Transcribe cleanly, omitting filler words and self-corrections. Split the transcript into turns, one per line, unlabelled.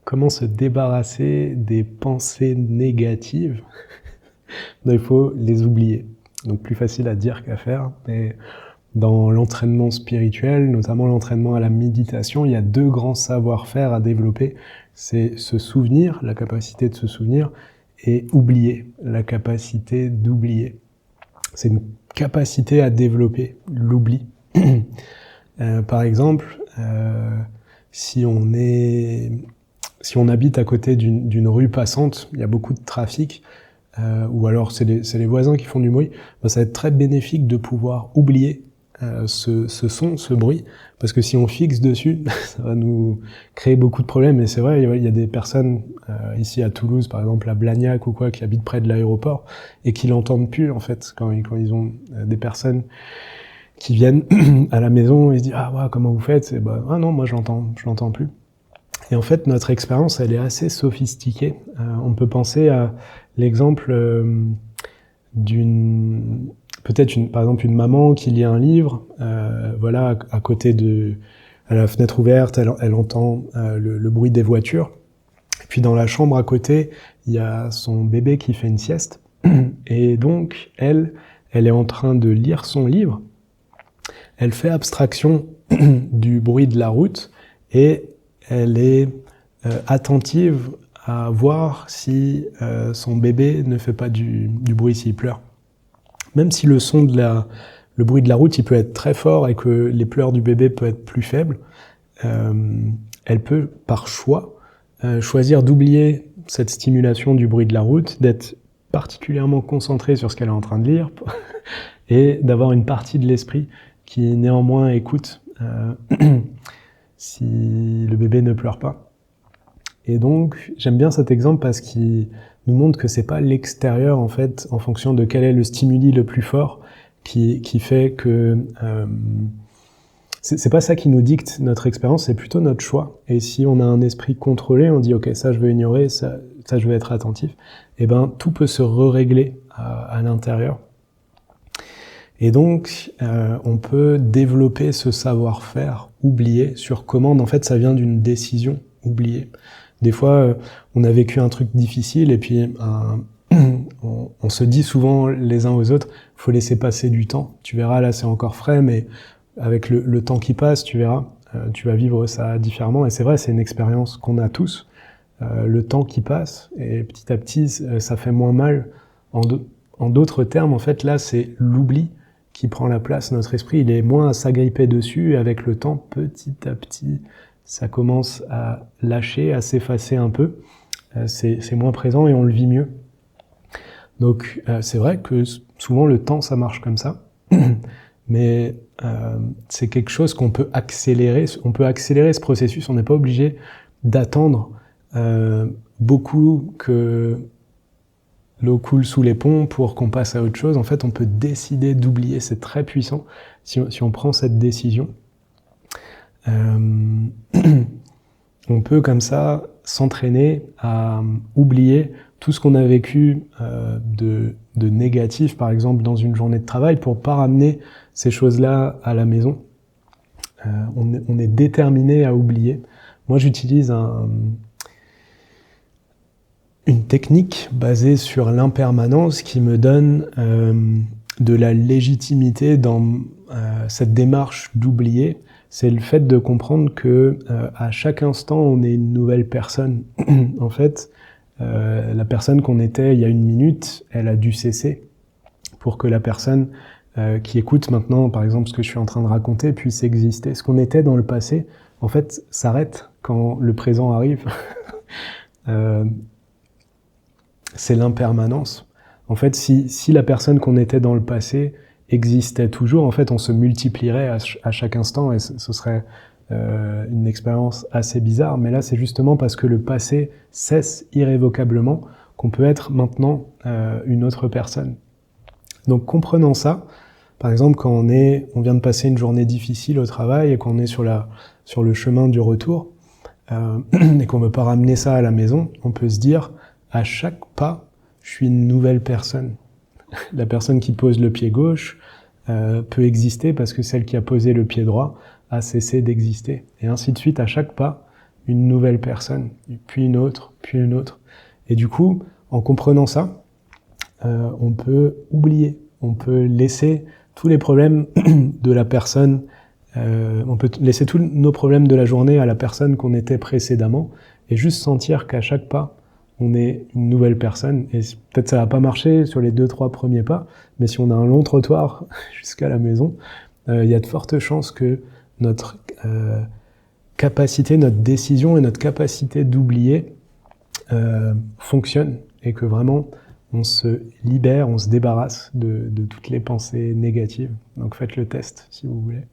comment se débarrasser des pensées négatives? Il faut les oublier. Donc plus facile à dire qu'à faire, mais dans l'entraînement spirituel, notamment l'entraînement à la méditation, il y a 2 grands savoir-faire à développer. C'est se souvenir, la capacité de se souvenir, et oublier, la capacité d'oublier. C'est une capacité à développer, l'oubli. Par exemple, si on habite à côté d'une rue passante, il y a beaucoup de trafic, ou alors c'est les voisins qui font du bruit, ben ça va être très bénéfique de pouvoir oublier ce son, ce bruit, parce que si on fixe dessus, ça va nous créer beaucoup de problèmes. Et c'est vrai, il y a des personnes ici à Toulouse, par exemple à Blagnac ou quoi, qui habitent près de l'aéroport et qui l'entendent plus en fait quand ils ont des personnes qui viennent à la maison et se disent ah ouais, comment vous faites? Et bah ah non, moi je l'entends plus. Et en fait, notre expérience, elle est assez sophistiquée. On peut penser à l'exemple par exemple une maman qui lit un livre, voilà, à côté à la fenêtre ouverte, elle entend le bruit des voitures. Et puis dans la chambre à côté, il y a son bébé qui fait une sieste. Et donc, elle est en train de lire son livre. Elle fait abstraction du bruit de la route et elle est attentive à voir si son bébé ne fait pas du bruit s'il pleure. Même si le bruit de la route, il peut être très fort et que les pleurs du bébé peuvent être plus faibles, elle peut, par choix, choisir d'oublier cette stimulation du bruit de la route, d'être particulièrement concentrée sur ce qu'elle est en train de lire et d'avoir une partie de l'esprit qui néanmoins écoute si le bébé ne pleure pas. Et donc, j'aime bien cet exemple parce qu'il nous montre que c'est pas l'extérieur, en fait, en fonction de quel est le stimuli le plus fort, qui fait que c'est pas ça qui nous dicte notre expérience, c'est plutôt notre choix. Et si on a un esprit contrôlé, on dit ok, ça je veux ignorer, ça je veux être attentif, et ben tout peut se régler à l'intérieur. Et donc, on peut développer ce savoir-faire, oublier, sur commande. En fait, ça vient d'une décision, oublier. Des fois, on a vécu un truc difficile et puis on se dit souvent les uns aux autres, faut laisser passer du temps. Tu verras, là c'est encore frais, mais avec le temps qui passe, tu verras, tu vas vivre ça différemment. Et c'est vrai, c'est une expérience qu'on a tous. Le temps qui passe, et petit à petit, ça fait moins mal. En d'autres termes, en fait, là, c'est l'oubli qui prend la place. Notre esprit, il est moins à s'agripper dessus, et avec le temps, petit à petit, ça commence à lâcher, à s'effacer un peu. C'est moins présent et on le vit mieux. Donc, c'est vrai que souvent, le temps, ça marche comme ça. Mais c'est quelque chose qu'on peut accélérer. On peut accélérer ce processus. On n'est pas obligé d'attendre beaucoup que l'eau coule sous les ponts pour qu'on passe à autre chose. En fait, on peut décider d'oublier. C'est très puissant si on prend cette décision. On peut comme ça s'entraîner à oublier tout ce qu'on a vécu de négatif, par exemple dans une journée de travail, pour pas ramener ces choses-là à la maison. On est déterminé à oublier. Moi, j'utilise une technique basée sur l'impermanence qui me donne de la légitimité dans cette démarche d'oublier. C'est le fait de comprendre que à chaque instant, on est une nouvelle personne. En fait, la personne qu'on était il y a 1 minute, elle a dû cesser pour que la personne qui écoute maintenant, par exemple, ce que je suis en train de raconter, puisse exister. Ce qu'on était dans le passé, en fait, s'arrête quand le présent arrive. C'est l'impermanence. En fait, si la personne qu'on était dans le passé existait toujours, en fait, on se multiplierait à chaque instant et ce serait une expérience assez bizarre. Mais là, c'est justement parce que le passé cesse irrévocablement qu'on peut être maintenant une autre personne. Donc, comprenant ça, par exemple, quand on vient de passer une journée difficile au travail et qu'on est sur le chemin du retour et qu'on ne veut pas ramener ça à la maison, on peut se dire, à chaque pas, je suis une nouvelle personne. La personne qui pose le pied gauche peut exister parce que celle qui a posé le pied droit a cessé d'exister. Et ainsi de suite, à chaque pas, une nouvelle personne, puis une autre, puis une autre. Et du coup, en comprenant ça, on peut oublier, on peut laisser tous les problèmes de la personne, on peut laisser tous nos problèmes de la journée à la personne qu'on était précédemment, et juste sentir qu'à chaque pas, on est une nouvelle personne. Et peut-être ça va pas marcher sur les 2-3 premiers pas, mais si on a un long trottoir jusqu'à la maison, il y a de fortes chances que notre capacité, notre décision et notre capacité d'oublier fonctionne, et que vraiment on se libère, on se débarrasse de toutes les pensées négatives. Donc faites le test si vous voulez.